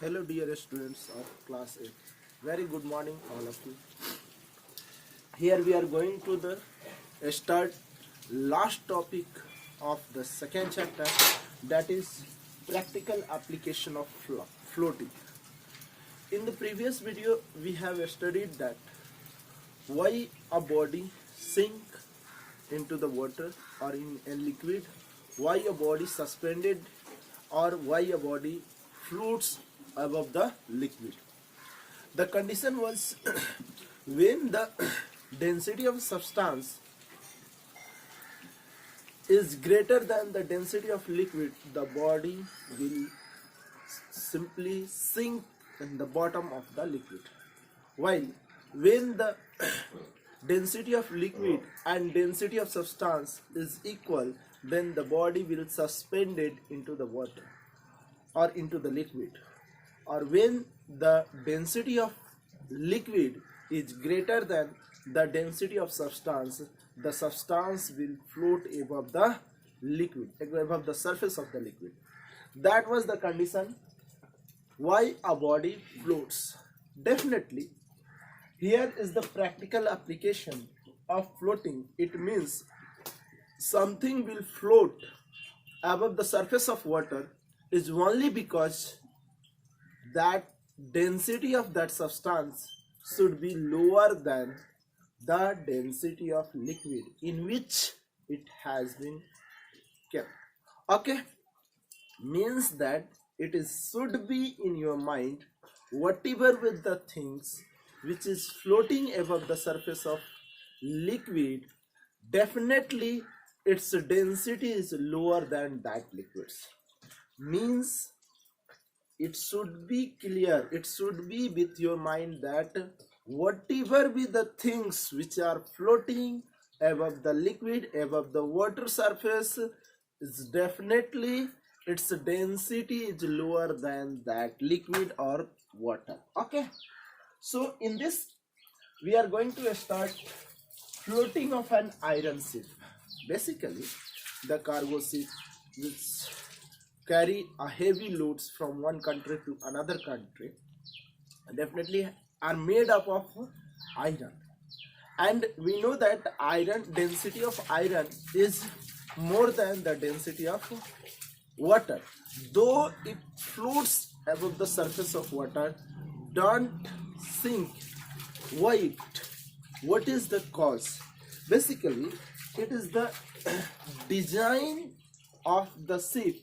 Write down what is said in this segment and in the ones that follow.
Hello dear students of class 8. Very good morning all of you. Here we are going to the start last topic of the second chapter, that is practical application of floating. In the previous video we have studied that why a body sink into the water or in a liquid, why a body suspended, or why a body floats above the liquid. The condition was when the density of substance is greater than the density of liquid, the body will simply sink in the bottom of the liquid. While when the density of liquid and density of substance is equal, then the body will suspend it into the water or into the liquid. Or when the density of liquid is greater than the density of substance, the substance will float above the liquid, above the surface of the liquid. That was the condition why a body floats. Definitely, here is the practical application of floating. It means something will float above the surface of water is only because that density of that substance should be lower than the density of liquid in which it has been kept. Okay, means that it is should be in your mind whatever with the things which is floating above the surface of liquid, definitely its density is lower than that liquid's. Means it should be clear, it should be with your mind that whatever be the things which are floating above the liquid, above the water surface, is definitely its density is lower than that liquid or water. Okay, so in this we are going to start floating of an iron ship. Basically the cargo ship which carry a heavy loads from one country to another country definitely are made up of iron, and we know that iron density of iron is more than the density of water. Though it floats above the surface of water, don't sink. Why? What is the cause? Basically it is the design of the ship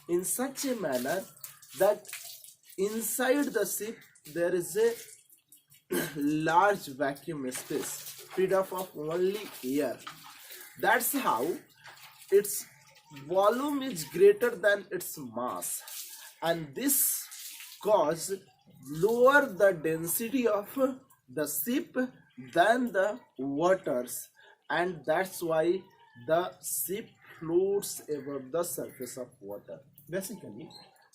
in such a manner that inside the ship there is a large vacuum space freed up of only air. That's how its volume is greater than its mass, and this cause lower the density of the ship than the waters, and that's why the ship floats above the surface of water. Basically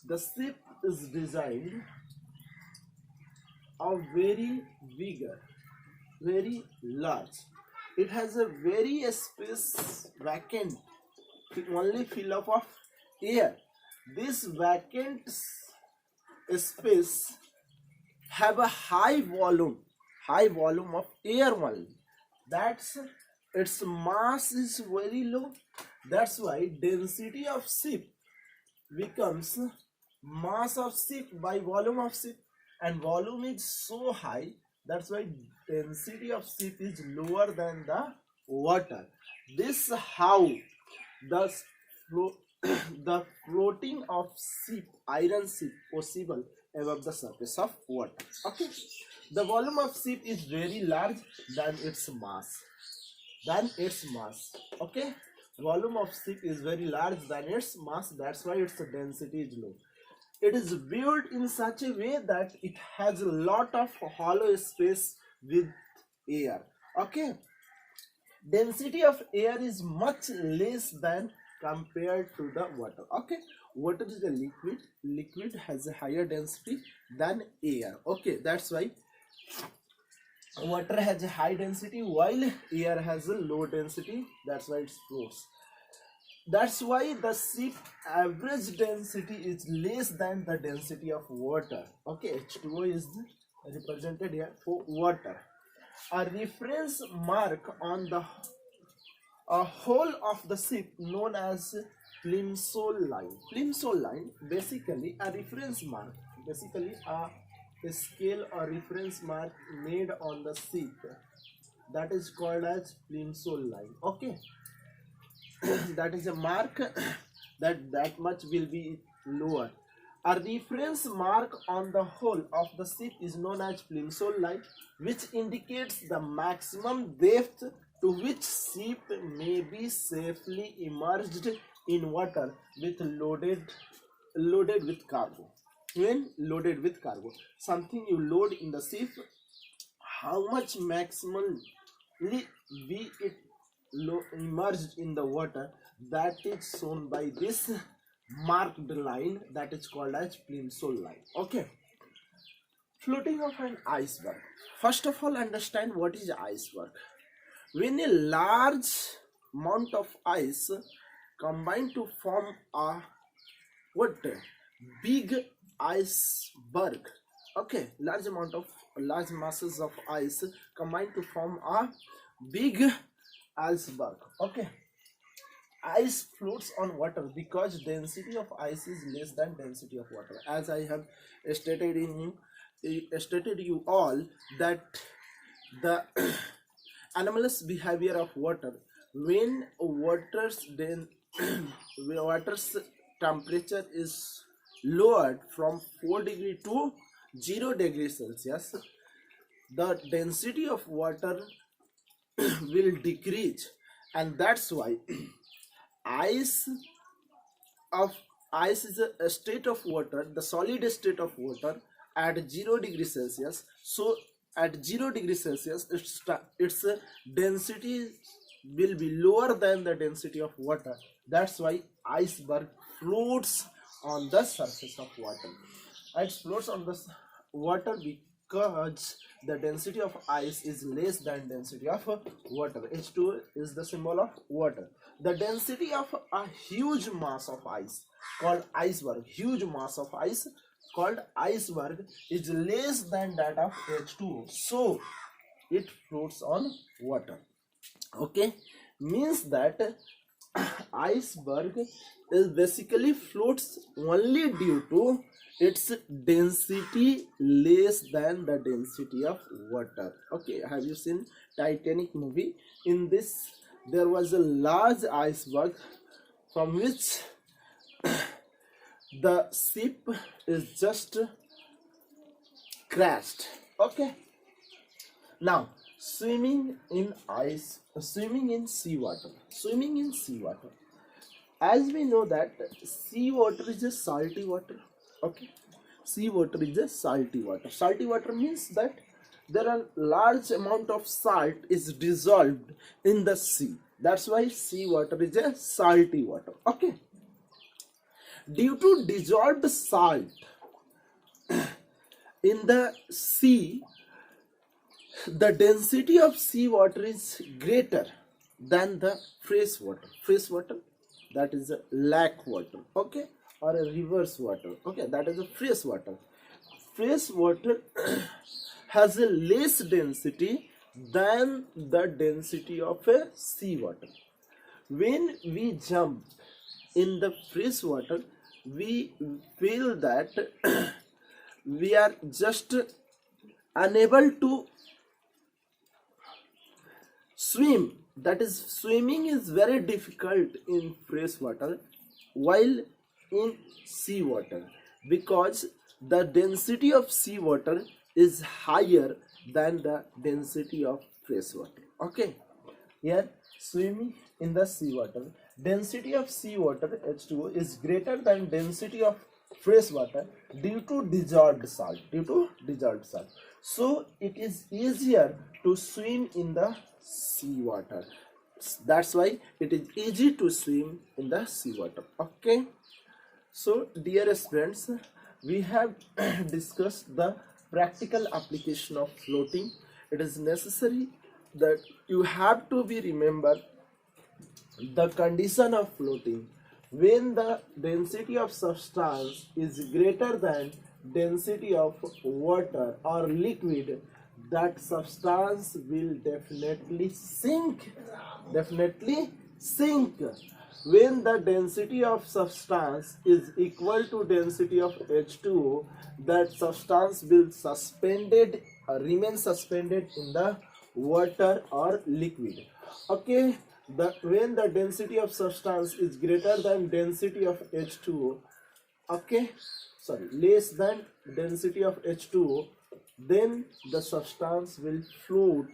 the ship is designed of very bigger, very large. It has a very space vacant, only fill up of air. This vacant space have a high volume of air only. That's its mass is very low. That's why density of ship becomes mass of ship by volume of ship, and volume is so high, that's why density of ship is lower than the water. This how the the floating of ship, iron ship, possible above the surface of water. Okay, the volume of ship is very large than its mass. Okay, volume of ship is very large than its mass. That's why its density is low. It is built in such a way that it has a lot of hollow space with air. Okay, density of air is much less than compared to the water. Okay, water is a liquid has a higher density than air. Okay, that's why water has a high density while air has a low density. That's why it floats. That's why the ship average density is less than the density of water. Okay, H2O is represented here for water. A reference mark on the whole of the ship known as plimsoll line. Plimsoll line basically a reference mark, basically a scale or reference mark made on the ship, that is called as plimsoll line. Okay, that is a mark that much will be lower. A reference mark on the hull of the ship is known as plimsoll line, which indicates the maximum depth to which ship may be safely immersed in water with loaded with cargo. When loaded with cargo, something you load in the ship, how much maximally be it immersed in the water, that is shown by this marked line, that is called as plimsoll line. Okay, floating of an iceberg. First of all, understand what is iceberg. When a large amount of ice combine to form a big iceberg. Okay, large masses of ice combine to form a big iceberg. Okay, ice floats on water because density of ice is less than density of water. As I have stated you all that the anomalous behavior of water when water's temperature is lowered from 4 degree to 0 degree Celsius, the density of water will decrease, and that's why ice is a state of water, the solid state of water at 0 degree Celsius. So at 0 degree Celsius its density will be lower than the density of water. That's why iceberg floats on the surface of water. It floats on the water because the density of ice is less than density of water. H2 is the symbol of water. The density of a huge mass of ice called iceberg, is less than that of H2O, so it floats on water. Okay, means that iceberg is basically floats only due to its density less than the density of water. Okay, have you seen Titanic movie? In this there was a large iceberg from which the ship is just crashed. Okay, now swimming in seawater. As we know that seawater is a salty water. Okay, seawater is a salty water. Salty water means that there are large amount of salt is dissolved in the sea. That's why seawater is a salty water. Okay, due to dissolved salt in the sea, the density of seawater is greater than the fresh water, that is a lake water. Okay, or a river's water. Okay, that is a fresh water has a less density than the density of a seawater. When we jump in the fresh water, we feel that we are just unable to swim. That is, swimming is very difficult in fresh water while in seawater, because the density of seawater is higher than the density of fresh water. Okay, here swimming in the seawater, density of seawater H2O is greater than density of fresh water due to dissolved salt. So it is easier to swim in the seawater. That's why it is easy to swim in the seawater. Okay, so dear friends, we have discussed the practical application of floating. It is necessary that you have to be remember the condition of floating, when the density of substance is greater than density of water or liquid, that substance will definitely sink. Definitely sink. When the density of substance is equal to density of H2, that substance will suspended remain suspended in the water or liquid. Okay, when the density of substance is greater than density of H2, okay, sorry, less than density of H2, then the substance will float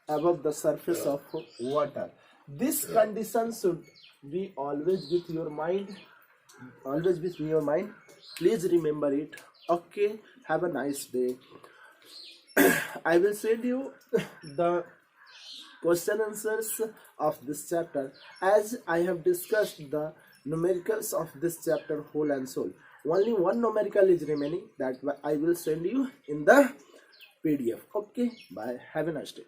above the surface of water. This condition should be always with your mind. Always with your mind. Please remember it. Okay, have a nice day. I will send you the question answers of this chapter, as I have discussed the numericals of this chapter whole and soul. Only one numerical is remaining, that I will send you in the PDF. Okay, bye. Have a nice day.